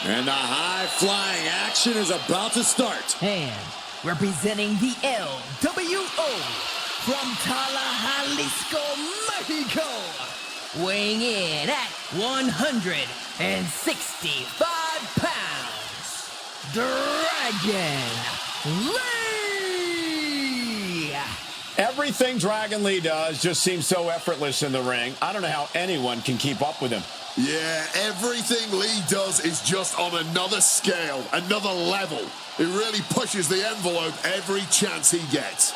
And the high-flying action is about to start. And representing the LWO from Jalisco, Mexico, weighing in at 165 pounds, Dragon Lee! Everything Dragon Lee does just seems so effortless in the ring. I don't know how anyone can keep up with him. Yeah, everything Lee does is just on another scale, another level. He really pushes the envelope every chance he gets.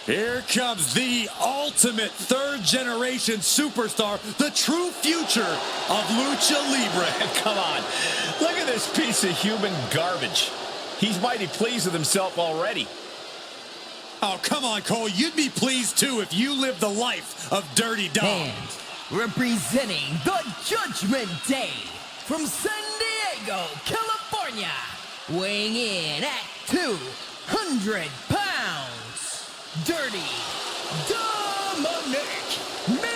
Here comes the ultimate third-generation superstar, the true future of Lucha Libre. Come on, look at this piece of human garbage. He's mighty pleased with himself already. Oh, come on, Cole. You'd be pleased, too, if you lived the life of Dirty Dom. And representing the Judgment Day from San Diego, California, weighing in at 200 pounds, Dirty Dominic Mysterio!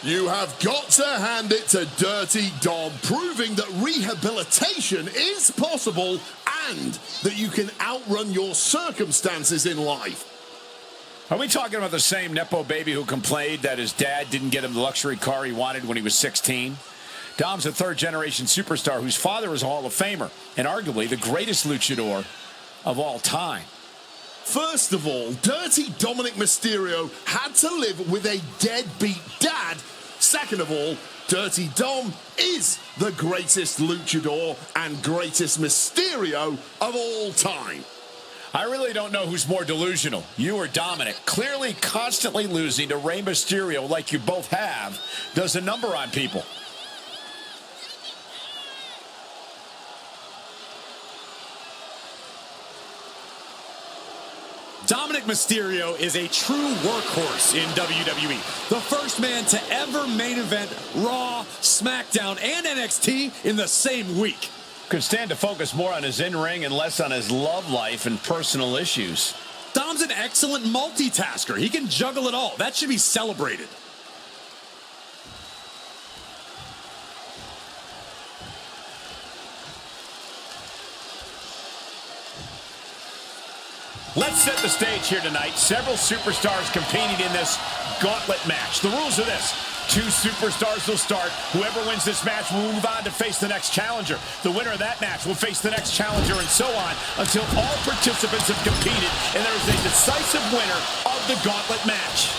You have got to hand it to Dirty Dom, proving that rehabilitation is possible and that you can outrun your circumstances in life. Are we talking about the same Nepo baby who complained that his dad didn't get him the luxury car he wanted when he was 16? Dom's a third-generation superstar whose father is a Hall of Famer and arguably the greatest luchador of all time. First of all, Dirty Dominic Mysterio had to live with a deadbeat dad. Second of all, Dirty Dom is the greatest luchador and greatest Mysterio of all time. I really don't know who's more delusional, you or Dominic. Clearly constantly losing to Rey Mysterio like you both have does a number on people. Dominic Mysterio is a true workhorse in WWE. The first man to ever main event Raw, SmackDown, and NXT in the same week. Could stand to focus more on his in-ring and less on his love life and personal issues. Dom's an excellent multitasker. He can juggle it all. That should be celebrated. Let's set the stage here tonight. Several superstars competing in this gauntlet match. The rules are this. 2 superstars will start. Whoever wins this match will move on to face the next challenger. The winner of that match will face the next challenger, and so on until all participants have competed and there is a decisive winner of the gauntlet match.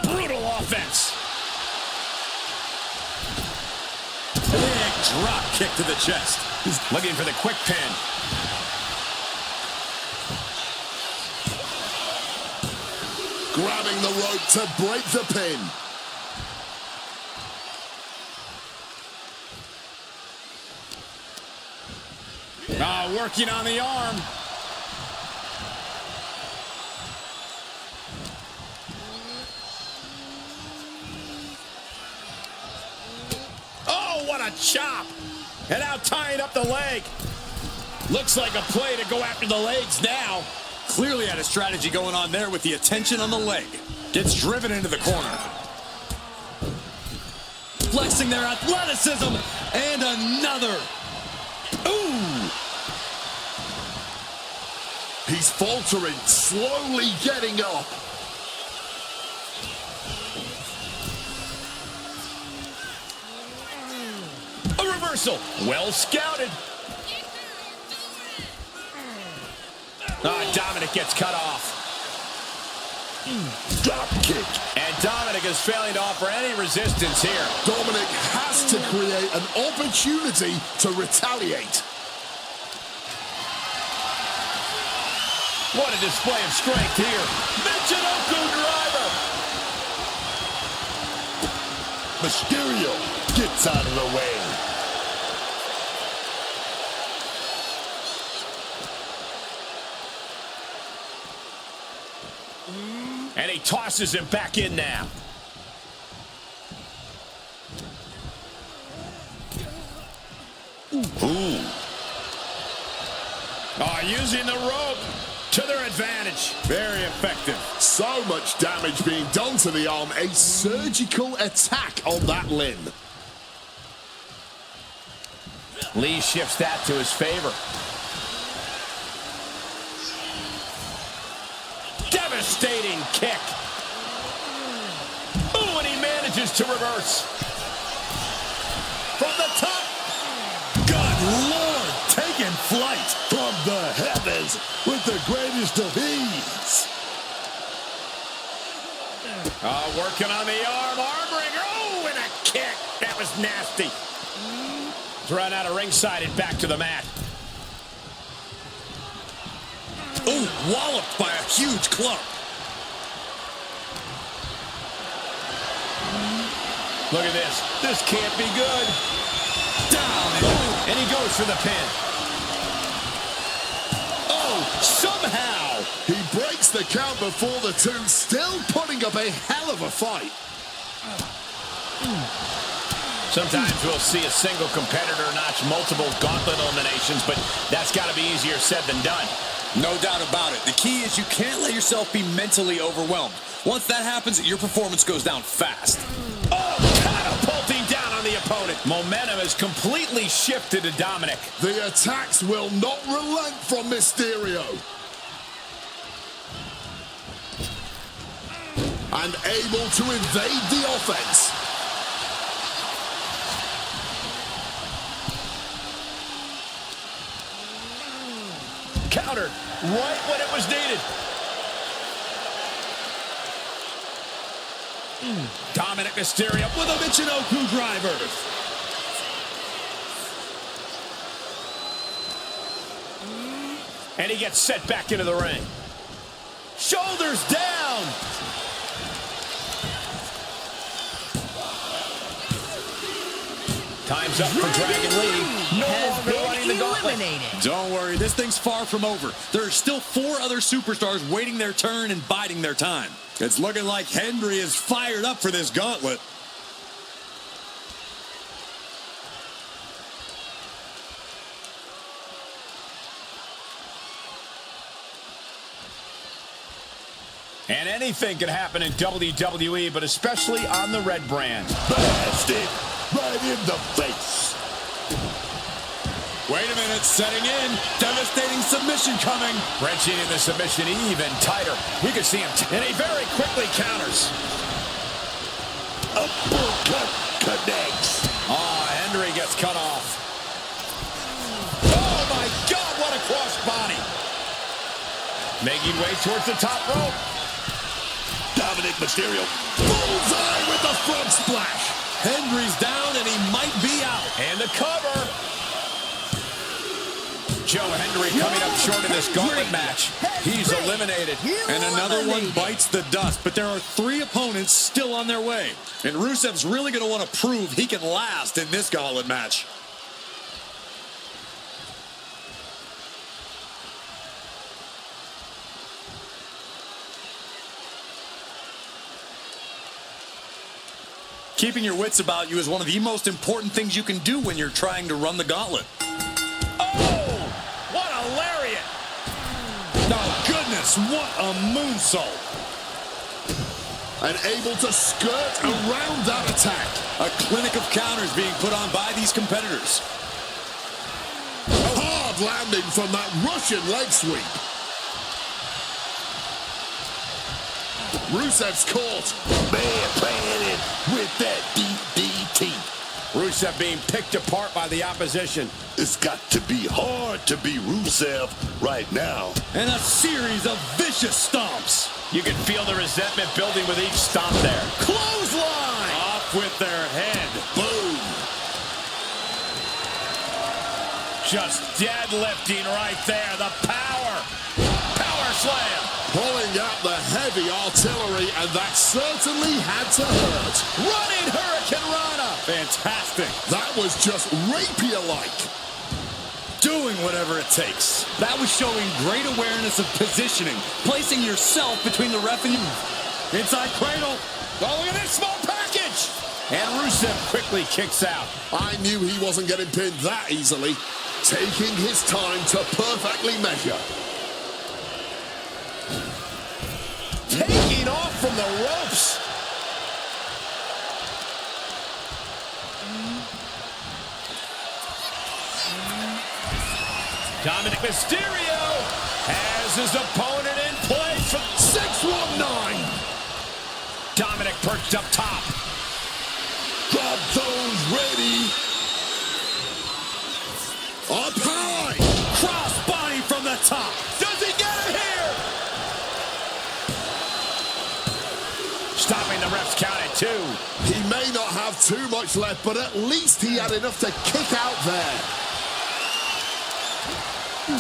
Brutal offense. Big drop kick to the chest. He's looking for the quick pin. Grabbing the rope to break the pin. Working on the arm. Oh, what a chop! And now tying up the leg. Looks like a play to go after the legs now. Clearly had a strategy going on there with the attention on the leg. Gets driven into the corner. Flexing their athleticism. And another. Ooh! He's faltering, slowly getting up. A reversal. Well scouted. Dominic gets cut off. Drop kick. And Dominic is failing to offer any resistance here. Dominic has to create an opportunity to retaliate. What a display of strength here. Michinoku driver. Mysterio gets out of the way. And he tosses him back in now. Ooh. Oh, using the rope to their advantage. Very effective. So much damage being done to the arm. A surgical attack on that limb. Lee shifts that to his favor. Devastating kick. Ooh, and he manages to reverse. From the top. Good Lord, taking flight From the heavens with the greatest of ease. Working on the arm wringer. Oh, and a kick. That was nasty. Run out of ringside and back to the mat. Ooh, walloped by a huge club. Look at this. This can't be good. Down And he goes for the pin. Oh, somehow. He breaks the count before the two, still putting up a hell of a fight. Sometimes we'll see a single competitor notch multiple gauntlet eliminations, but that's got to be easier said than done. No doubt about it. The key is you can't let yourself be mentally overwhelmed. Once that happens, your performance goes down fast. Oh, catapulting down on the opponent. Momentum has completely shifted to Dominic. The attacks will not relent from Mysterio. And able to evade the offense. Countered right when it was needed. Dominic Mysterio with a Michinoku driver. And he gets set back into the ring. Shoulders down. Time's up for Dragon Lee. No longer running the gauntlet. Don't worry, this thing's far from over. There are still 4 other superstars waiting their turn and biding their time. It's looking like Henry is fired up for this gauntlet. And anything can happen in WWE, but especially on the red brand. Blasted right in the face. Wait a minute, setting in. Devastating submission coming. Wrenching in the submission even tighter. We can see him, and he very quickly counters. Uppercut connects. Henry gets cut off. Oh my God, what a crossbody. Making way towards the top rope. Dominic Mysterio. Bullseye with the front splash. Henry's down and he might be out. And the cover. Joe Hendry coming up short in this gauntlet match. He's eliminated. And another one bites the dust, but there are 3 opponents still on their way. And Rusev's really going to want to prove he can last in this gauntlet match. Keeping your wits about you is one of the most important things you can do when you're trying to run the gauntlet. Oh, what a lariat. Oh, goodness, what a moonsault. And able to skirt around that attack. A clinic of counters being put on by these competitors. Hard landing from that Russian leg sweep. Rusev's caught. Man planted with that DDT. Rusev being picked apart by the opposition. It's got to be hard to be Rusev right now. And a series of vicious stomps. You can feel the resentment building with each stomp there. Clothesline! Off with their head. Boom! Just deadlifting right there. The power. Power slam. Pulling out the heavy artillery, and that certainly had to hurt. Running Hurricane Rana. Fantastic. That was just rapier-like. Doing whatever it takes. That was showing great awareness of positioning, placing yourself between the ref and you. Inside cradle. Oh, look at this small package. And Rusev quickly kicks out. I knew he wasn't getting pinned that easily. Taking his time to perfectly measure. Taking off from the ropes. Dominic Mysterio has his opponent in place from 619. Dominic perched up top. Drop those ready. Up high. Cross body from the top. Does he get it here? Stopping the ref's count at 2. He may not have too much left, but at least he had enough to kick out there.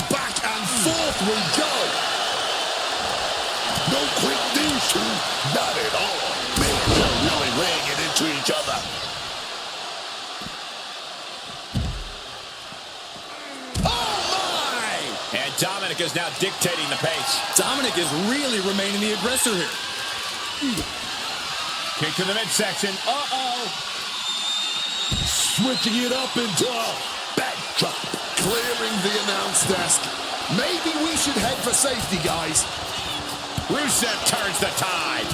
Back and forth we go. No quick these two. Not at all. Man, they're really laying it into each other. And Dominic is now dictating the pace. Dominic is really remaining the aggressor here. Kick to the midsection. Uh-oh. Switching it up into a backdrop. Clearing the announce desk. Maybe we should head for safety, guys. Rusev turns the tide.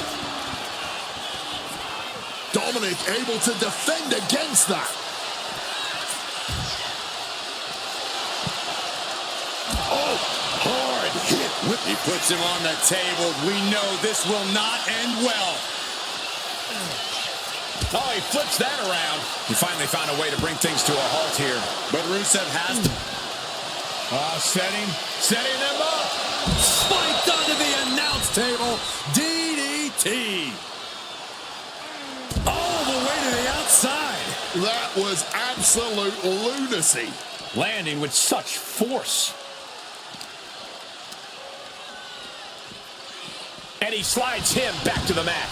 Dominic able to defend against that. Oh, hard hit. He puts him on the table. We know this will not end well. Oh, he flips that around. He finally found a way to bring things to a halt here. But Rusev has to. Setting them up. Spiked onto the announce table. DDT. All the way to the outside. That was absolute lunacy. Landing with such force. And he slides him back to the mat.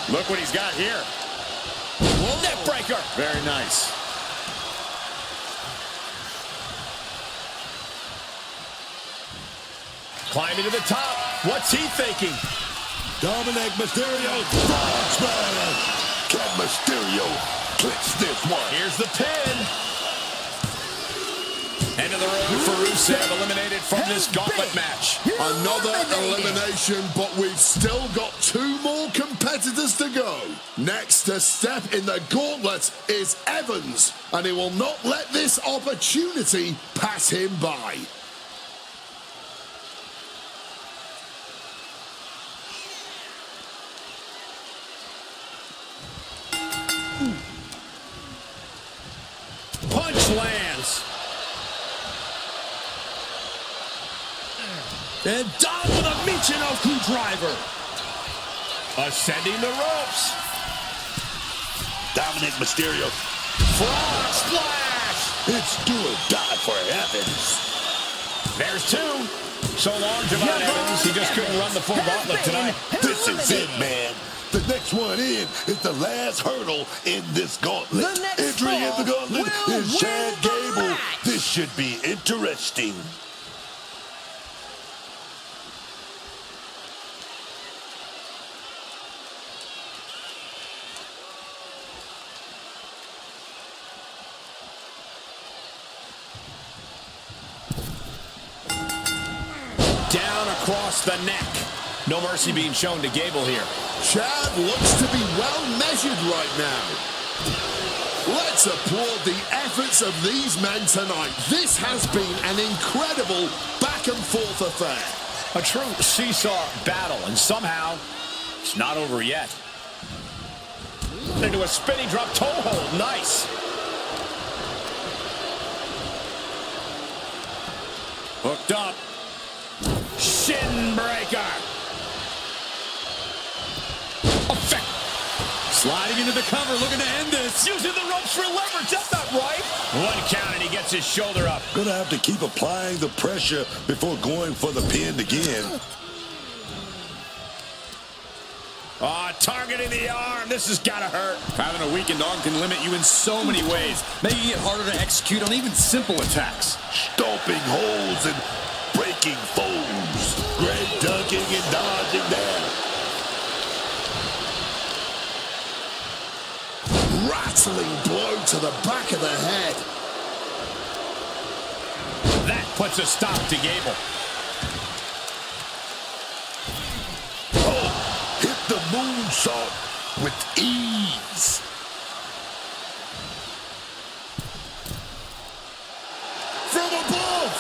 Look what he's got here. Neck breaker. Very nice. Climbing to the top. What's he thinking? Dominic Mysterio. Frog smash. Can Mysterio clinch this one? Here's the pin. End of the road for Rusev, eliminated from this gauntlet match. Another elimination, but we've still got 2 more competitors to go. Next to step in the gauntlet is Evans, and he will not let this opportunity pass him by. Punch lands. And Dom with a Michinoku driver. Ascending the ropes. Dominic Mysterio. Frog splash. It's do or die for Evans. There's 2. So long, Javon Evans. He just couldn't run the full gauntlet tonight. This is it, man. The next one in is the last hurdle in this gauntlet. The next Entering in the gauntlet will is win Chad the Gable. match. This should be interesting. Down across the neck. No mercy being shown to Gable here. Chad looks to be well measured right now. Let's applaud the efforts of these men tonight. This has been an incredible back and forth affair. A true seesaw battle, and somehow it's not over yet. Into a spinning drop toe hold. Nice. Hooked up. Shin breaker. Effect. Sliding into the cover, looking to end this. Using the ropes for leverage. That's not right. One count and he gets his shoulder up. Gonna have to keep applying the pressure before going for the pin again. Targeting the arm. This has got to hurt. Having a weakened arm can limit you in so many ways, making it harder to execute on even simple attacks. Stomping holes and breaking foes. Great ducking and dodging there. Rattling blow to the back of the head. That puts a stop to Gable. Hit the moonsault with ease. From above.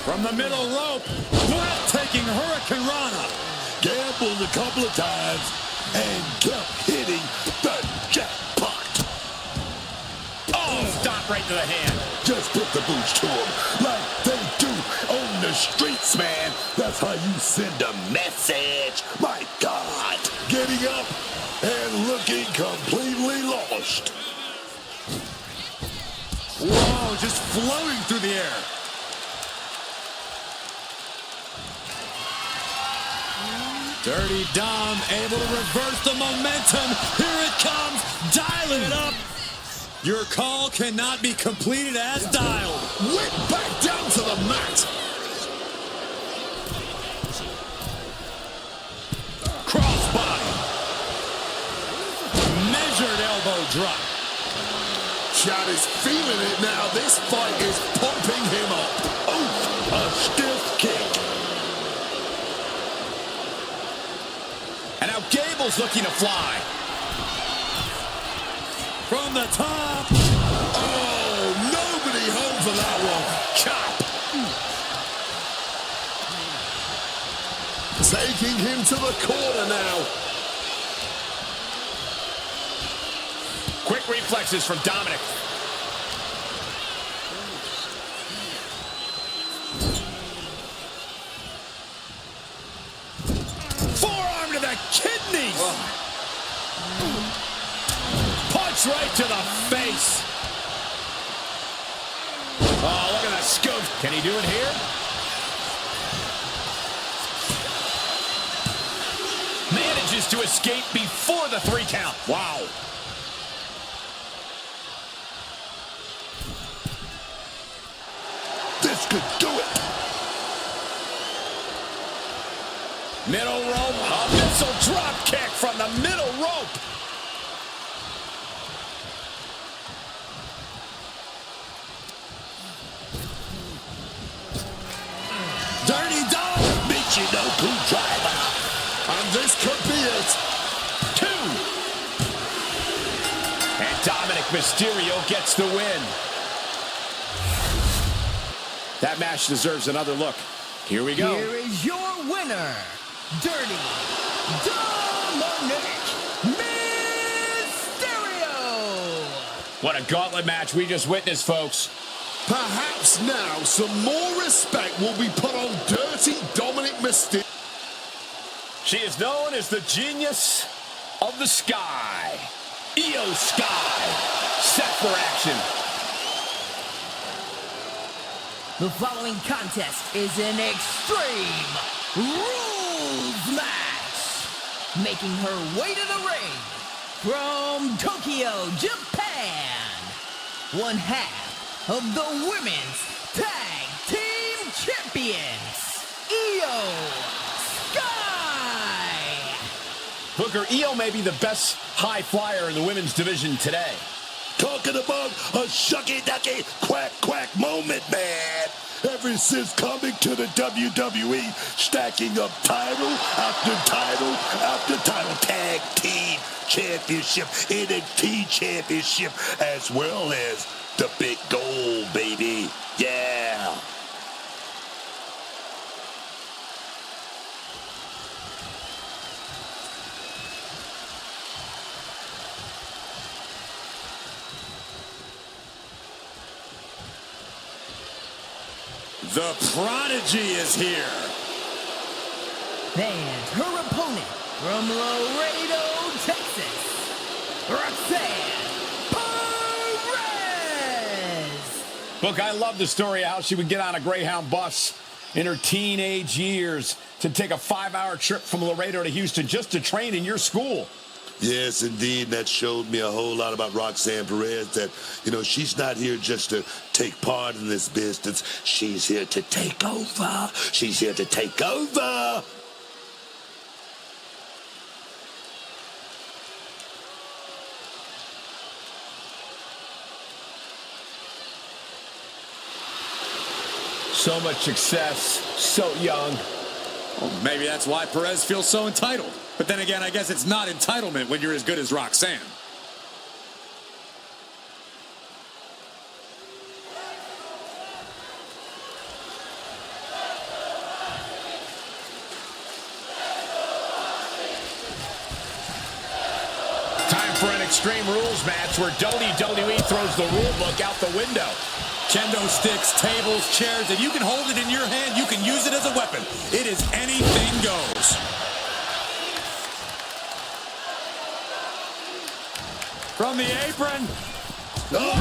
From the middle rope, breathtaking Hurricane Rana. Gambled a couple of times and kept hitting the jackpot. Oh, stop right to the hand. Just put the boots to him like they do on the streets, man. That's how you send a message. My God. Getting up and looking completely lost. Whoa, just floating through the air. Dirty Dom able to reverse the momentum. Here it comes, dialing it up. Your call cannot be completed as dialed. Whip back down to the mat. Crossbody. Measured elbow drop. Chad is feeling it now. This fight is pumping him up. Oh, a stiff kick. And now Gable's looking to fly. From the top. Oh, nobody home for that one. Chop. Taking him to the corner now. Quick reflexes from Dominic. Forearm to the kidneys. Punch right to the face. Oh, look at that scoop. Can he do it here? Manages to escape before the 3 count. Wow. This could do it. Middle rope, a missile drop kick from the middle rope. Dirty Dom. Michinoku driver. And this could be it. 2. And Dominic Mysterio gets the win. That match deserves another look. Here we go. Here is your winner, Dirty Dominic Mysterio. What a gauntlet match we just witnessed, folks. Perhaps now some more respect will be put on Dirty Dominic Mysterio. She is known as the genius of the sky. Io Sky. Set for action. The following contest is an Extreme Rules match. Making her way to the ring from Tokyo, Japan. One half of the Women's Tag Team Champions, Io Sky. Booker, Io may be the best high flyer in the women's division today. Talking about a shucky-ducky, quack-quack moment, man. Ever since coming to the WWE, stacking up title after title after title. Tag Team Championship, NXT Championship, as well as the big gold, baby. Yeah. The Prodigy is here. And her opponent from Laredo, Texas, Roxanne Perez. Look, I love the story of how she would get on a Greyhound bus in her teenage years to take a 5-hour trip from Laredo to Houston just to train in your school. Yes, indeed. That showed me a whole lot about Roxanne Perez, that, she's not here just to take part in this business. She's here to take over. She's here to take over. So much success, so young. Well, maybe that's why Perez feels so entitled. But then again, I guess it's not entitlement when you're as good as Roxanne. Time for an Extreme Rules match where WWE throws the rule book out the window. Kendo sticks, tables, chairs. If you can hold it in your hand, you can use it as a weapon. It is anything goes. From the apron. Oh.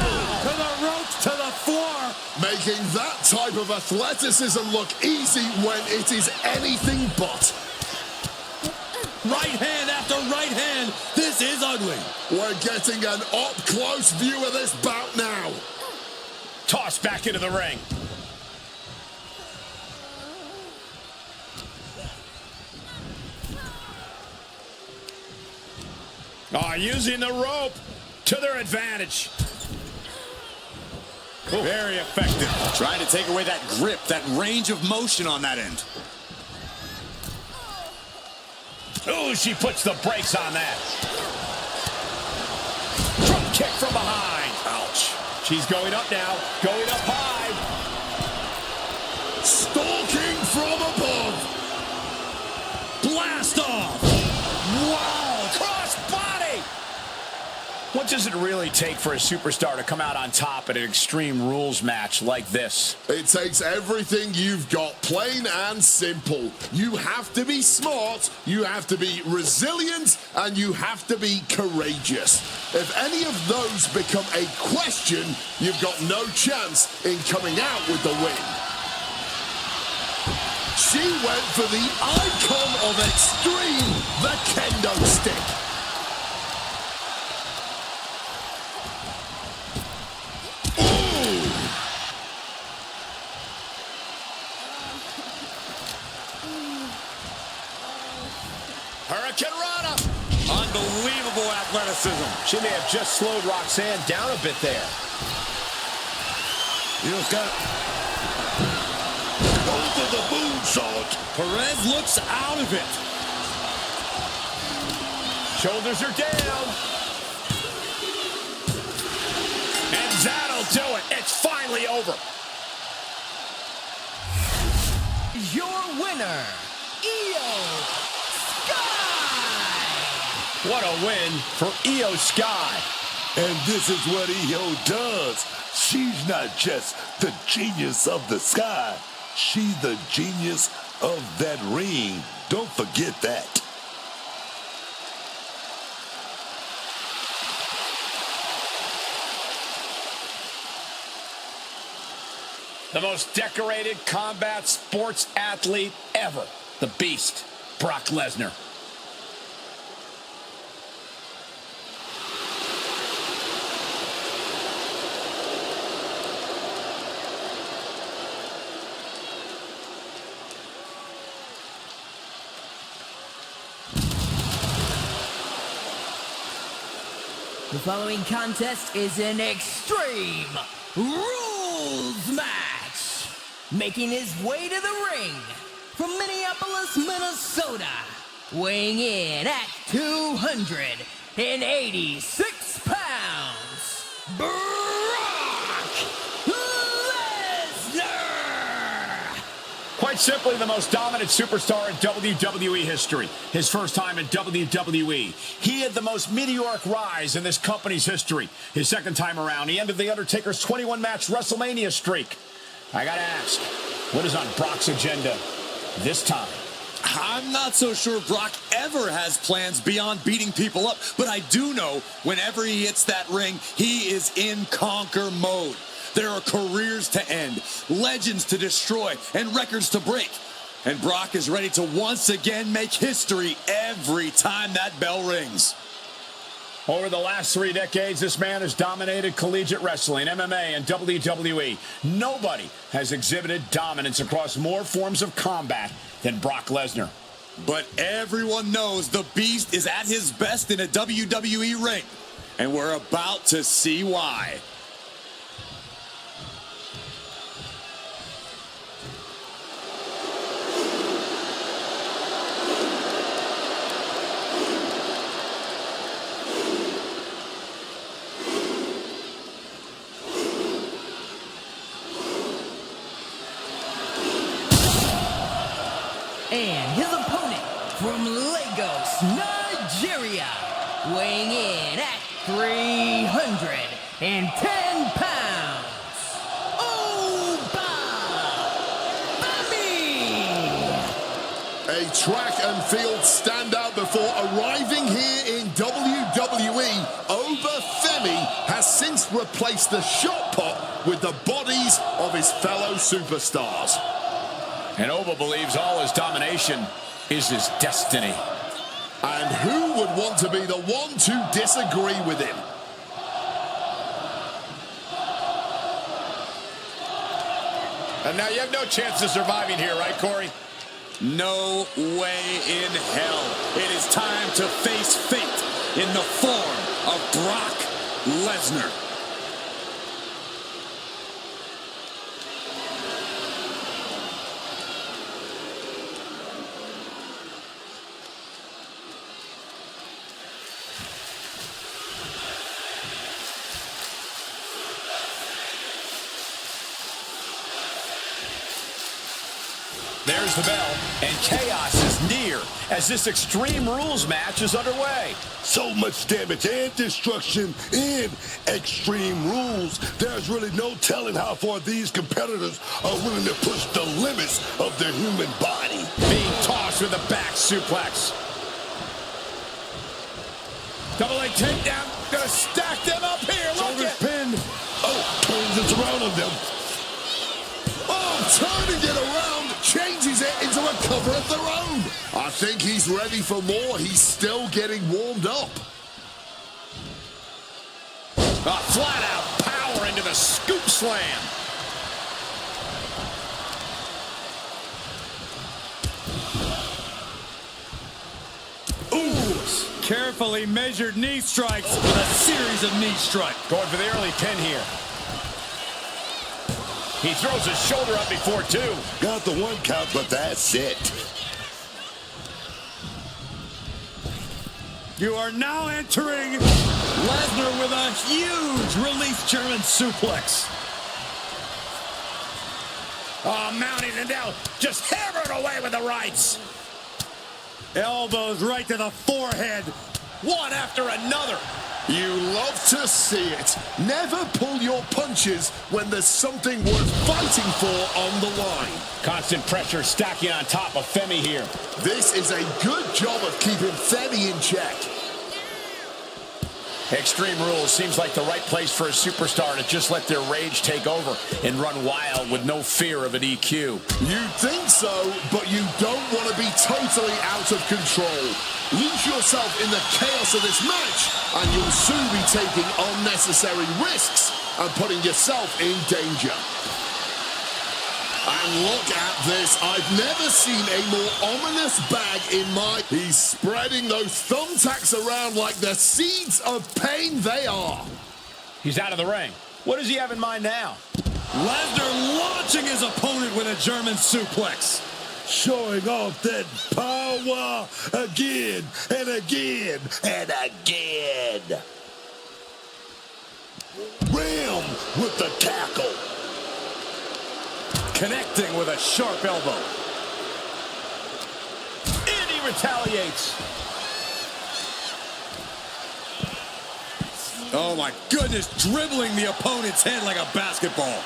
To the ropes, to the floor. Making that type of athleticism look easy when it is anything but. Right hand after right hand. This is ugly. We're getting an up-close view of this bout now. Tossed back into the ring. Using the rope to their advantage. Ooh. Very effective. Trying to take away that grip, that range of motion on that end. Oh, she puts the brakes on that. Drop kick from behind. Ouch. She's going up now, going up high. Stalking from above. Blast off. Wow, cross body. What does it really take for a superstar to come out on top at an Extreme Rules match like this? It takes everything you've got, plain and simple. You have to be smart, you have to be resilient, and you have to be courageous. If any of those become a question, you've got no chance in coming out with the win. She went for the icon of Extreme, the kendo stick. Unbelievable athleticism. She may have just slowed Roxanne down a bit there. Over the moonsault. Perez looks out of it. Shoulders are down. And that'll do it. It's finally over. Your winner, Io Sky. What a win for Io Sky. And this is what Io does. She's not just the genius of the sky. She's the genius of that ring. Don't forget that. The most decorated combat sports athlete ever. The Beast, Brock Lesnar. The following contest is an Extreme Rules match. Making his way to the ring from Minneapolis, Minnesota, weighing in at 286 pounds, Brock Lesnar! Quite simply, the most dominant superstar in WWE history. His first time in WWE. He had the most meteoric rise in this company's history. His second time around, he ended The Undertaker's 21-match WrestleMania streak. I gotta ask, What is on Brock's agenda this time? I'm not so sure Brock ever has plans beyond beating people up, but I do know whenever he hits that ring, he is in conquer mode. There are careers to end, legends to destroy, and records to break. And Brock is ready to once again make history every time that bell rings. Over the last 3 decades, this man has dominated collegiate wrestling, MMA, and WWE. Nobody has exhibited dominance across more forms of combat than Brock Lesnar. But everyone knows the Beast is at his best in a WWE ring, and we're about to see why. And his opponent from Lagos, Nigeria, weighing in at 310 pounds, Oba Femi! A track and field standout before arriving here in WWE, Oba Femi has since replaced the shot put with the bodies of his fellow superstars. And Oba believes all his domination is his destiny. And who would want to be the one to disagree with him? And now you have no chance of surviving here, right, Corey? No way in hell. It is time to face fate in the form of Brock Lesnar. There's the bell, and chaos is near as this Extreme Rules match is underway. So much damage and destruction in Extreme Rules. There's really no telling how far these competitors are willing to push the limits of their human body. Being tossed with a back suplex. Double leg takedown. Gonna stack them up here. Look at Pinned. Oh, turns it around on them. Oh, turning it around, changes it into a cover of their own. I think he's ready for more. He's still getting warmed up. a flat out power into the scoop slam. Carefully measured knee strikes with a series of knee strikes. Going for the early pin here. He throws his shoulder up before two. Got the one count, but that's it. You are now entering Lesnar with a huge release German suplex. Oh, mounting and now just hammering away with the rights. Elbows right to the forehead. One after another. You love to see it. Never pull your punches when there's something worth fighting for on the line. Constant pressure stacking on top of Femi here. This is a good job of keeping Femi in check. Extreme Rules seems like the right place for a superstar to just let their rage take over and run wild with no fear of an EQ. You think so, but you don't want to be totally out of control. Lose yourself in the chaos of this match, and you'll soon be taking unnecessary risks and putting yourself in danger. And look at this. I've never seen a more ominous bag in my... He's spreading those thumbtacks around like the seeds of pain they are. He's out of the ring. What does he have in mind now? Lesnar launching his opponent with a German suplex. Showing off that power again and again and again. Ram with the tackle. Connecting with a sharp elbow. And he retaliates. Oh my goodness, dribbling the opponent's head like a basketball.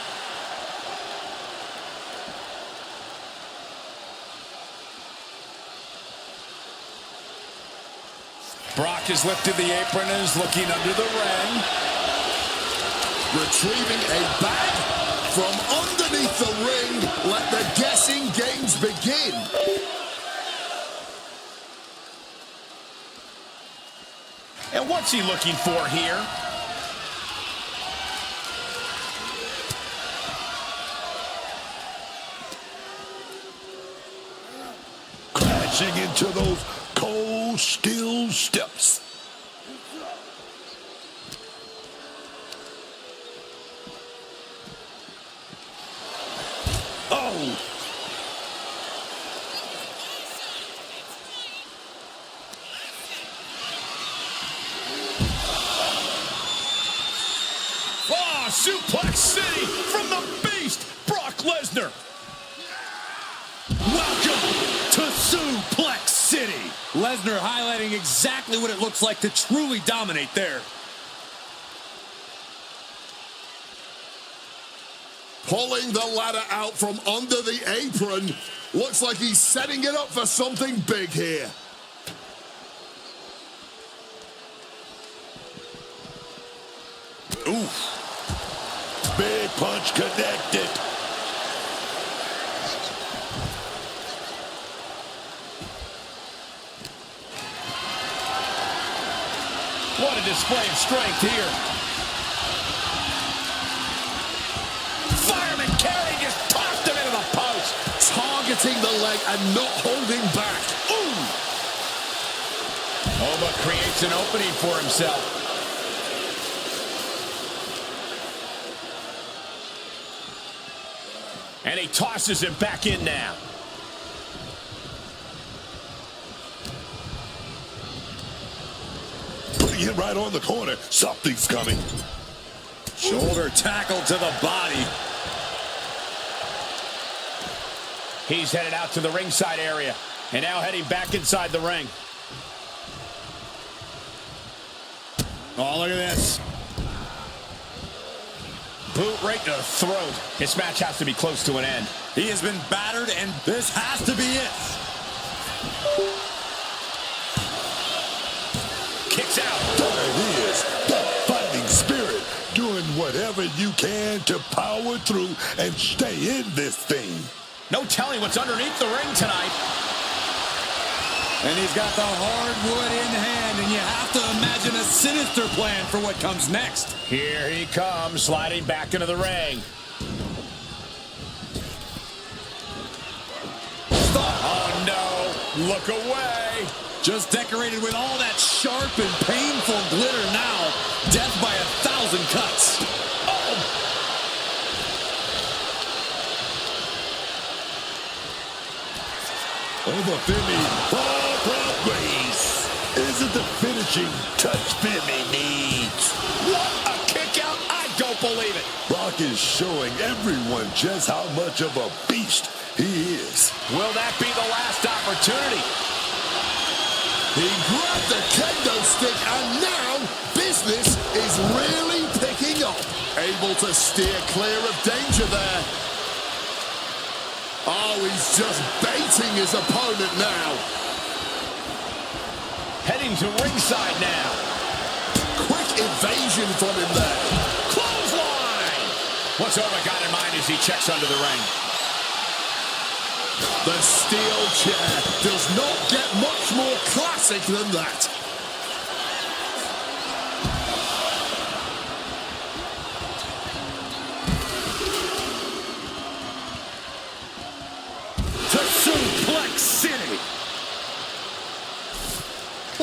Brock has lifted the apron and is looking under the ring. Retrieving a bag from underneath the ring. Let the guessing games begin. And what's he looking for here? Crashing into those cold steel steps. Oh! Oh, Suplex City from the Beast, Brock Lesnar. Welcome to Suplex City. Lesnar highlighting exactly what it looks like to truly dominate there. Pulling the ladder out from under the apron. Looks like he's setting it up for something big here. Oof. Big punch connected. What a display of strength here. Fireman Carey just tossed him into the post. Targeting the leg and not holding back. Ooh! Oh, but creates an opening for himself. And he tosses him back in now. Putting it right on the corner. Something's coming. Shoulder tackle to the body. He's headed out to the ringside area. And now heading back inside the ring. Oh, look at this. Boot right to the throat. This match has to be close to an end. He has been battered, and this has to be it. Kicks out. There it is. That fighting spirit. Doing whatever you can to power through and stay in this thing. No telling what's underneath the ring tonight. And he's got the hardwood in hand, and you have to imagine a sinister plan for what comes next. Here he comes, sliding back into the ring. Oh, no. Look away. Just decorated with all that sharp and painful glitter now. Death by 1,000 cuts. Over Femi. Oh, Brock Grace. Isn't the finishing touch Femi needs. What a kick out. I don't believe it. Brock is showing everyone just how much of a beast he is. Will that be the last opportunity? He grabbed the kendo stick, and now business is really picking up. Able to steer clear of danger there. Oh, he's just baiting his opponent now. Heading to ringside now. Quick evasion from him there. Clothesline! What's Owen got in mind as he checks under the ring? The steel chair does not get much more classic than that. To Suplex City.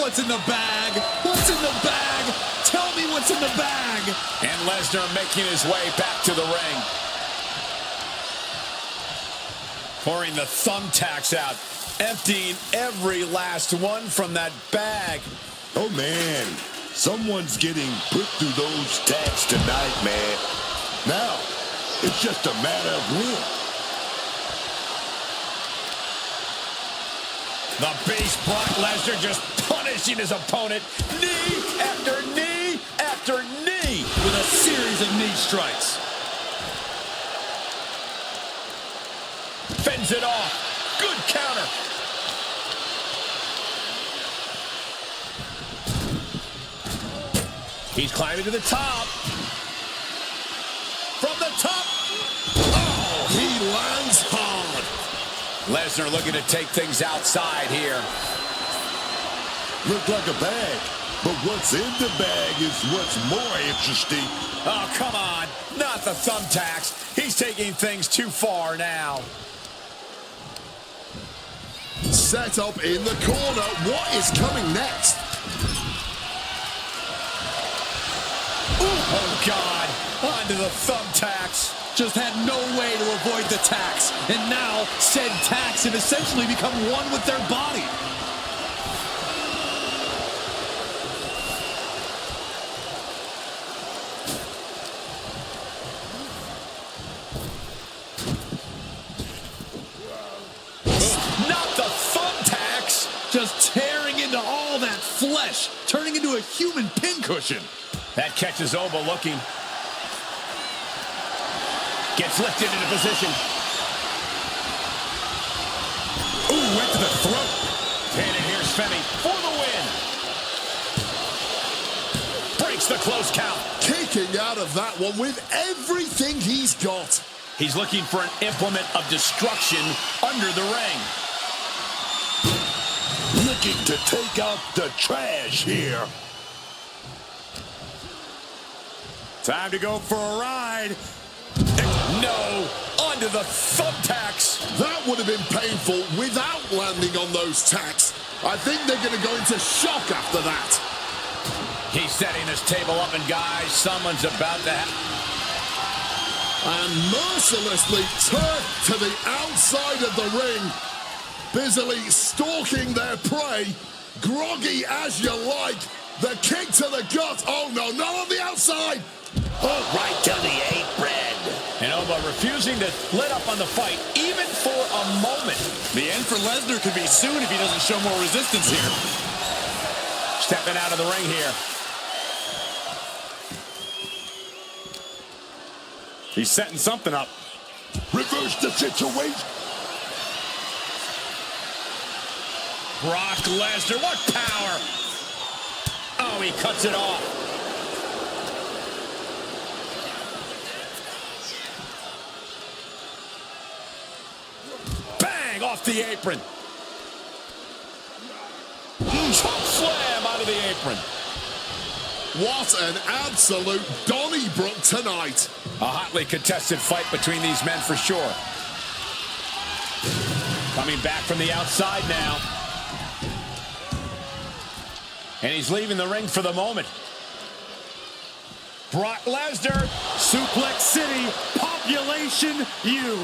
What's in the bag? What's in the bag? Tell me what's in the bag. And Lesnar making his way back to the ring. Pouring the thumbtacks out, emptying every last one from that bag. Oh, man. Someone's getting put through those tags tonight, man. Now, it's just a matter of when. The Beast Brock Lesnar just punishing his opponent, knee after knee after knee, With a series of knee strikes. fends it off. Good counter. He's climbing to the top. From the top. Oh, he lands hard. Lesnar looking to take things outside here. Looked like a bag, but what's in the bag is what's more interesting. Oh, come on. Not the thumbtacks. He's taking things too far now. Set up in the corner. What is coming next? Oh, God. Onto the thumbtacks. Just had no way to avoid the tacks. And now, said tacks have essentially become one with their body. Not the thumbtacks. Just tearing into all that flesh, turning into a human pincushion. That catches Oba looking. Gets lifted into position. Ooh, went to the throat. And here's Femi for the win. Breaks the close count. Kicking out of that one with everything he's got. He's looking for an implement of destruction under the ring. Looking to take out the trash here. Time to go for a ride. No, onto the thumbtacks. That would have been painful without landing on those tacks. I think they're going to go into shock after that. He's setting this table up, and guys, someone's about to And mercilessly turned to the outside of the ring, busily stalking their prey, groggy as you like. The kick to the gut. Oh no, not on the outside. Oh, right to the apron. And Oba refusing to let up on the fight, even for a moment. The end for Lesnar could be soon if he doesn't show more resistance here. Stepping out of the ring here. He's setting something up. Reverse the situation. Brock Lesnar, what power! Oh, he cuts it off. Bang, off the apron. Chop slam out of the apron. What an absolute Donnybrook tonight. A hotly contested fight between these men for sure. Coming back from the outside now. And he's leaving the ring for the moment. Brock Lesnar. Suplex City, population U.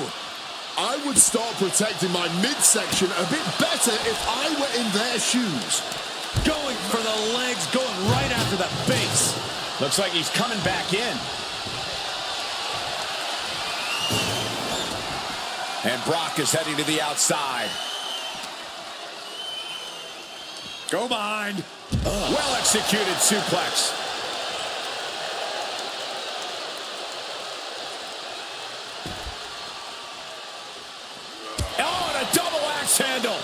I would start protecting my midsection a bit better if I were in their shoes. Going for the legs, going right after the base. Looks like he's coming back in. And Brock is heading to the outside. Go behind. Well executed suplex. Oh, and a double axe handle.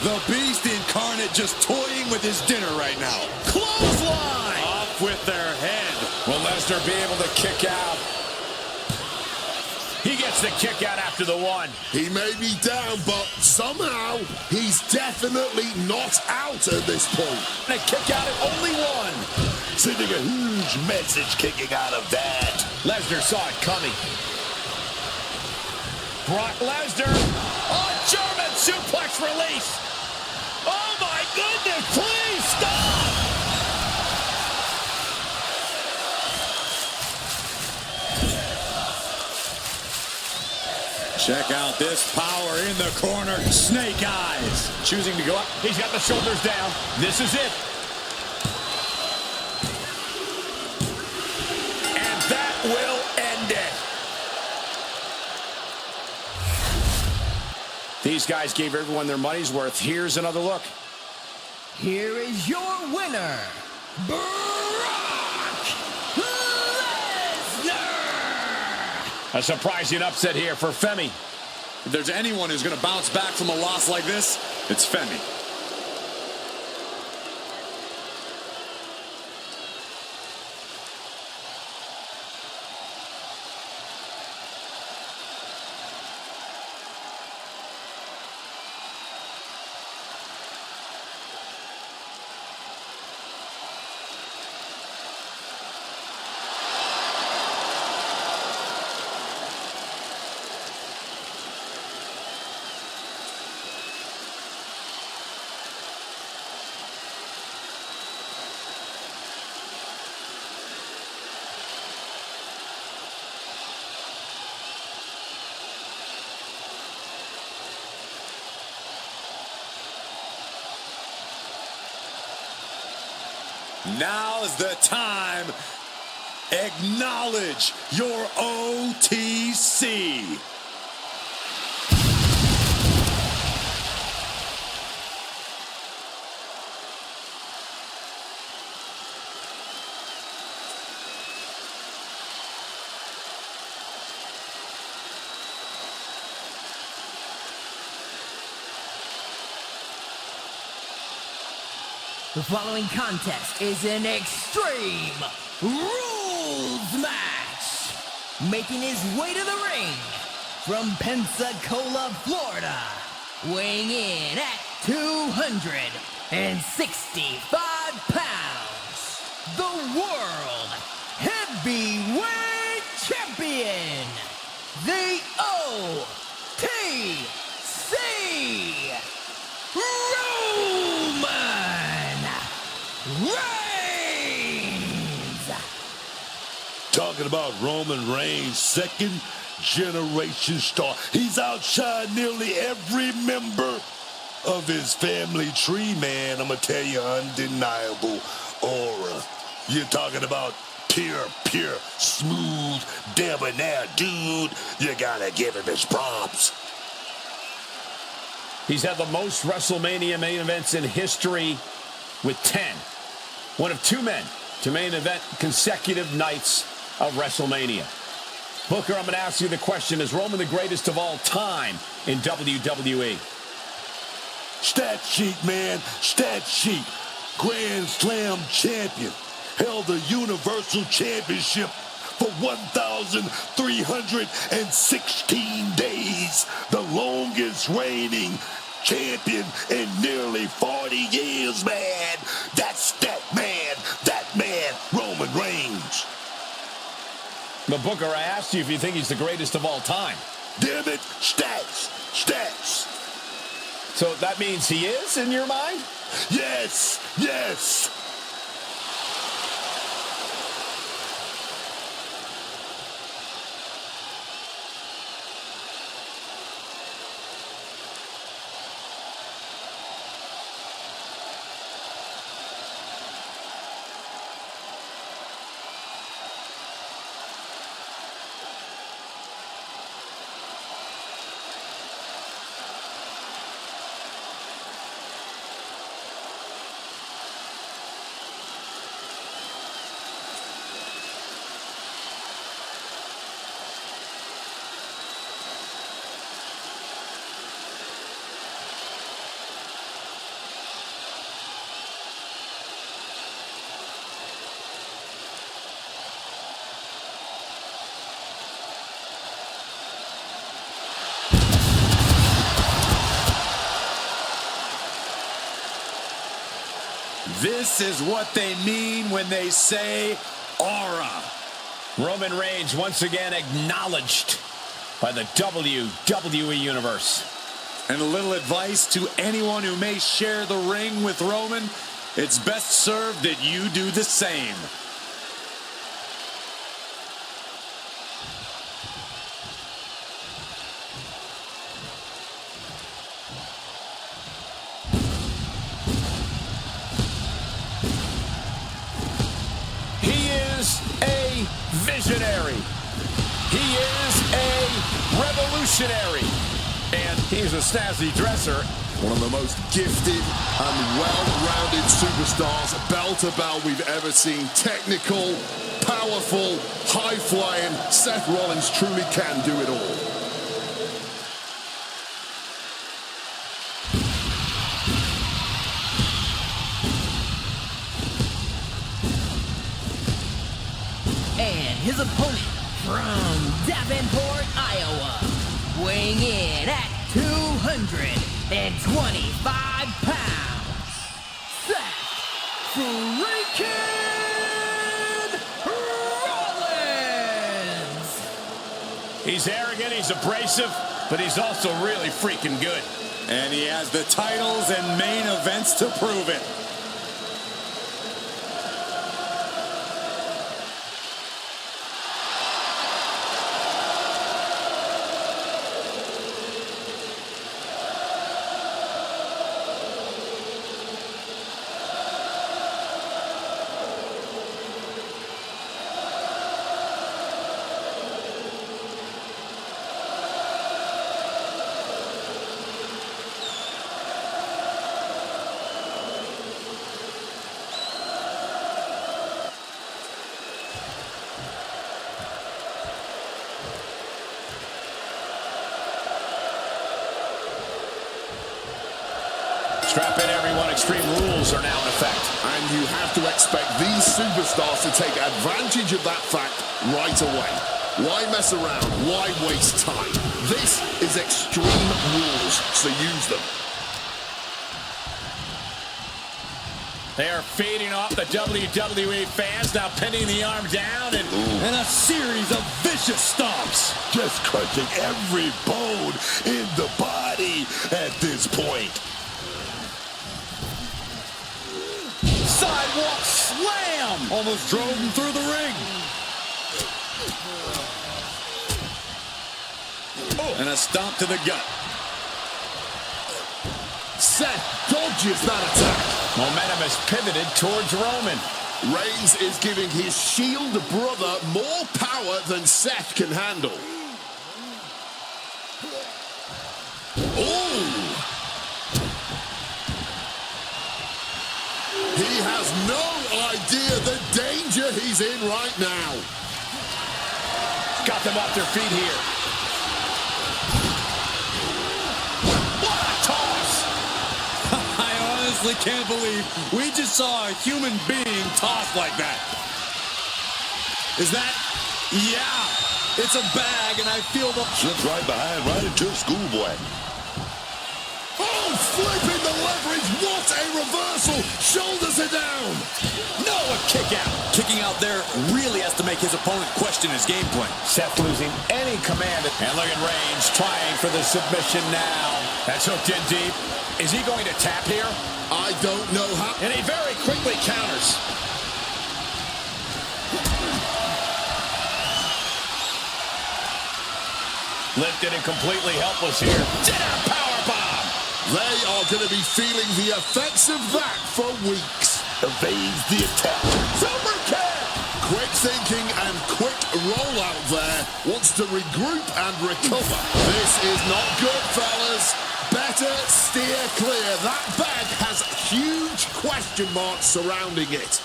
The Beast incarnate just toying with his dinner right now. Clothesline. Off with their head. Will Lesnar be able to kick out? He gets the kick out after the one. He may be down, but somehow he's definitely not out at this point. And a kick out at only one. Sending a huge message kicking out of that. Lesnar saw it coming. Brock Lesnar. Oh, German suplex release. Oh, my goodness. Please stop. Check out this power in the corner. Snake eyes. Choosing to go up. He's got the shoulders down. This is it. And that will end it. These guys gave everyone their money's worth. Here's another look. Here is your winner, Brock Lesnar! A surprising upset here for Femi. If there's anyone who's going to bounce back from a loss like this, it's Femi. Now is the time. Acknowledge your OTC. The following contest is an Extreme Rules match. Making his way to the ring from Pensacola, Florida, weighing in at 265 pounds, the World Heavyweight Champion, the OTC Reigns! Talking about Roman Reigns, second generation star. He's outshined nearly every member of his family tree, man. I'm gonna tell you, undeniable aura. You're talking about pure, smooth, debonair dude. You gotta give him his props. He's had the most WrestleMania main events in history with 10. One of two men to main event consecutive nights of WrestleMania. Booker, I'm going to ask you the question, is Roman the greatest of all time in WWE? Stat sheet, man. Stat sheet. Grand Slam champion. Held the Universal Championship for 1,316 days. The longest reigning champion in nearly 40 years, man. That's that man, Roman Reigns. But Booker, I asked you if you think he's the greatest of all time. Damn it, stats. So that means he is, in your mind? Yes. This is what they mean when they say aura. Roman Reigns once again acknowledged by the WWE Universe. And a little advice to anyone who may share the ring with Roman, it's best served that you do the same. Visionary. He is a revolutionary. And he's a snazzy dresser. One of the most gifted and well-rounded superstars, bell to bell, we've ever seen. Technical, powerful, high-flying. Seth Rollins truly can do it all. And his opponent from Davenport, Iowa, weighing in at 225 pounds, Seth freaking Rollins! He's arrogant, he's abrasive, but he's also really freaking good. And he has the titles and main events to prove it. Strap in, everyone. Extreme rules are now in effect. And you have to expect these superstars to take advantage of that fact right away. Why mess around? Why waste time? This is Extreme Rules, so use them. They are feeding off the WWE fans, now pinning the arm down and a series of vicious stomps. Just crushing every bone in the body at this point. Sidewalk slam! Almost drove him through the ring. And a stomp to the gut. Seth dodges that attack. momentum has pivoted towards Roman. Reigns is giving his Shield brother more power than Seth can handle. Oh! He has no idea the danger he's in right now. Got them off their feet here. What a toss! I honestly can't believe we just saw a human being tossed like that. Is that? Yeah. It's a bag, and I feel the... Slips right behind, right into a schoolboy. Oh, flipping the leverage. What a reversal. Shoulders are down. No, a kick out. Kicking out there really has to make his opponent question his game plan. Seth losing any command. And look at Reigns trying for the submission now. That's hooked in deep. Is he going to tap here? I don't know how. And he very quickly counters. Lifted and completely helpless here. Down powerbomb. They are going to be feeling the effects of that for weeks. Evades the attack. Super kick! Quick thinking and quick rollout there. Wants to regroup and recover. This is not good, fellas. Better steer clear. That bag has huge question marks surrounding it.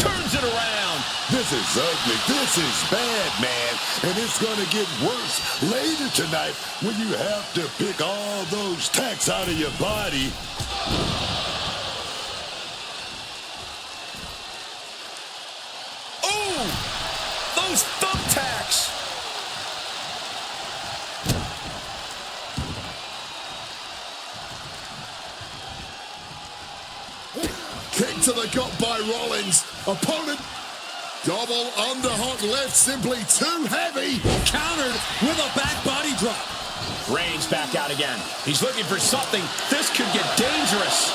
Turns it around. This is ugly. This is bad, man. And it's going to get worse later tonight when you have to pick all those tacks out of your body. Oh! Those thumbtacks! Kick to the gut by Rollins. Opponent. Double underhook lift, simply too heavy. Countered with a back body drop. Reigns back out again. He's looking for something. This could get dangerous.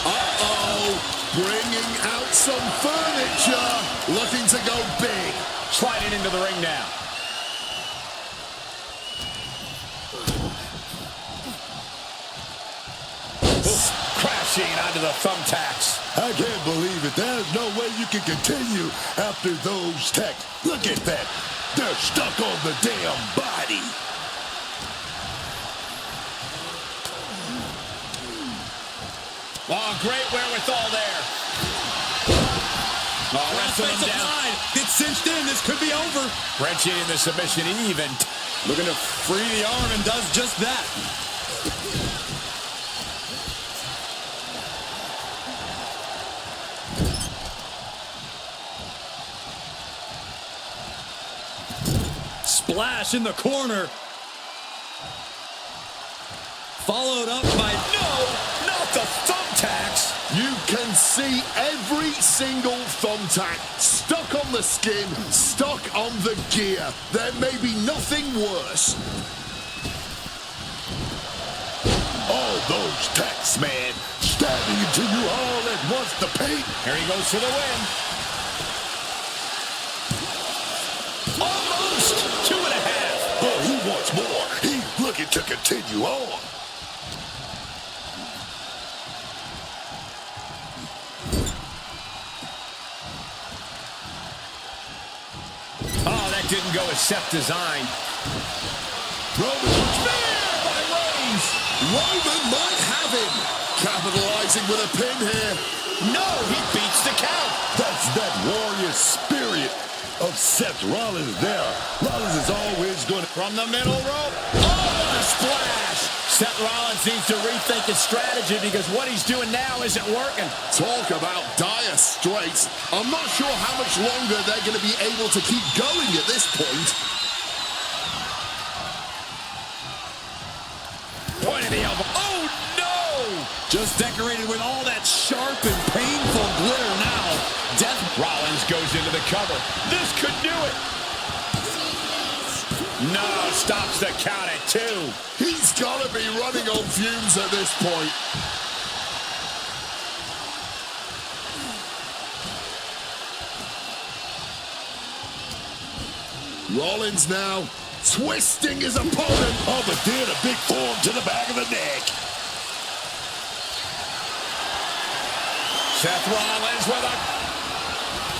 Uh-oh. Bringing out some furniture. Looking to go big. Sliding into the ring now. Crashing onto the thumbtacks. I can't believe it. There's no way you can continue after those tacks. Look at that. They're stuck on the damn body. Oh, great wherewithal there. Oh, wrestling him down. It's cinched in. This could be over. Wrenching in the submission even. Looking to free the arm and does just that. Splash in the corner. Followed up by Not the thumbtacks. You can see every single thumbtack stuck on the skin, stuck on the gear. There may be nothing worse. All those tacks, man, stabbing into you all at once. The pain. Here he goes for the win. Almost 2.5. Oh, he wants more. He's looking to continue on. Oh, that didn't go as Seth designed. Roman, By Reigns. Roman might have him. Capitalizing with a pin here. No, he beats the count. that's that warrior spirit of Seth Rollins there. Rollins is always going to... From the middle rope. Oh, what a splash. Seth Rollins needs to rethink his strategy because what he's doing now isn't working. Talk about dire straits. I'm not sure how much longer they're going to be able to keep going at this point. Point of the elbow. Oh, no. just decorated with all that sharp and painful glitter now. Death. Rollins goes into the cover. This could do it. No, stops the count at 2. He's got to be running on fumes at this point. Rollins now twisting his opponent. Oh, but then a big form to the back of the neck. Seth Rollins with a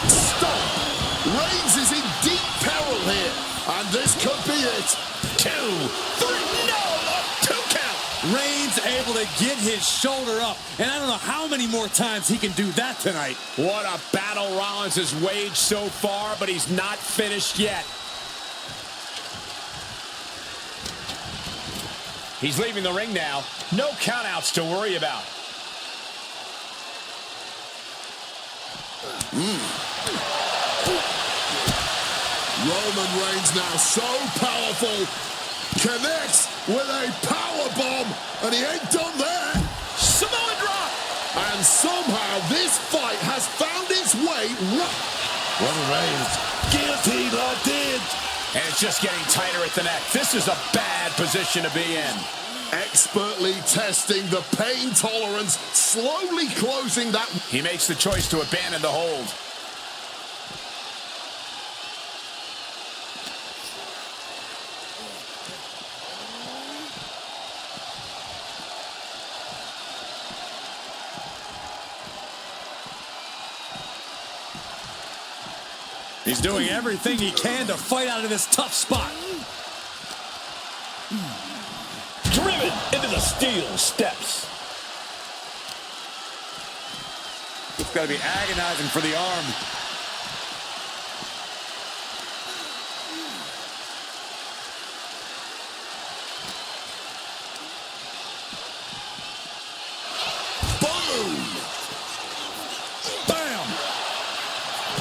Stop. Reigns is in deep peril here. And this could be it. 2, 3, no, a 2 count. Reigns able to get his shoulder up. And I don't know how many more times he can do that tonight. What a battle Rollins has waged so far, but he's not finished yet. He's leaving the ring now. No countouts to worry about. Roman Reigns now so powerful. Connects with a power bomb. And he ain't done there. Samoa drop. And somehow this fight has found its way. Roman Reigns, guillotine locked in. And it's just getting tighter at the neck. This is a bad position to be in. Expertly testing the pain tolerance, slowly closing that. He makes the choice to abandon the hold. He's doing everything he can to fight out of this tough spot. Driven into the steel steps. It's got to be agonizing for the arm. Boom! Bam!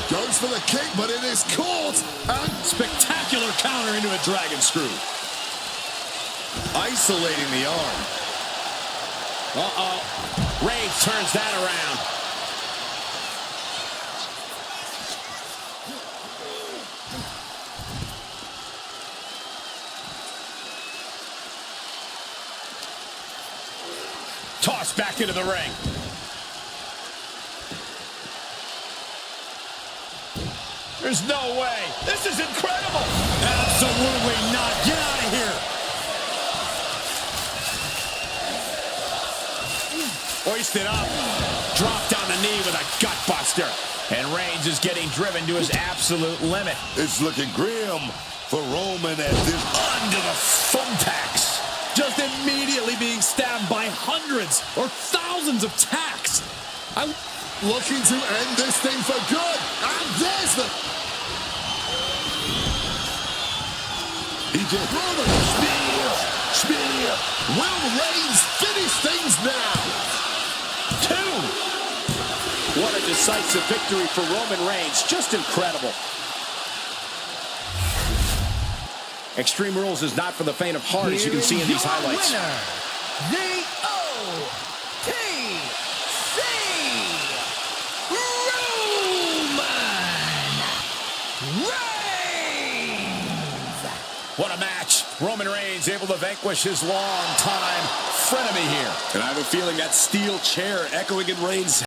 Goes for the kick, but it is caught. And Spectacular counter into a dragon screw. Isolating the arm. Uh-oh. Reigns turns that around. Tossed back into the ring. There's no way. This is incredible. Absolutely not. Get out of here. Hoisted up. Dropped on the knee with a gut buster. And Reigns is getting driven to his absolute limit. It's looking grim for Roman at this. Under the thumbtacks. just immediately being stabbed by hundreds or thousands of tacks. Looking to end this thing for good. And there's the... He just... Spear. Will Reigns finish things now? 2. What a decisive victory for Roman Reigns. Just incredible. Extreme Rules is not for the faint of heart, as you can see in these highlights. Winner, the OTC Roman Reigns. What a match. Roman Reigns able to vanquish his long-time frenemy here. And I have a feeling that steel chair echoing in Reigns'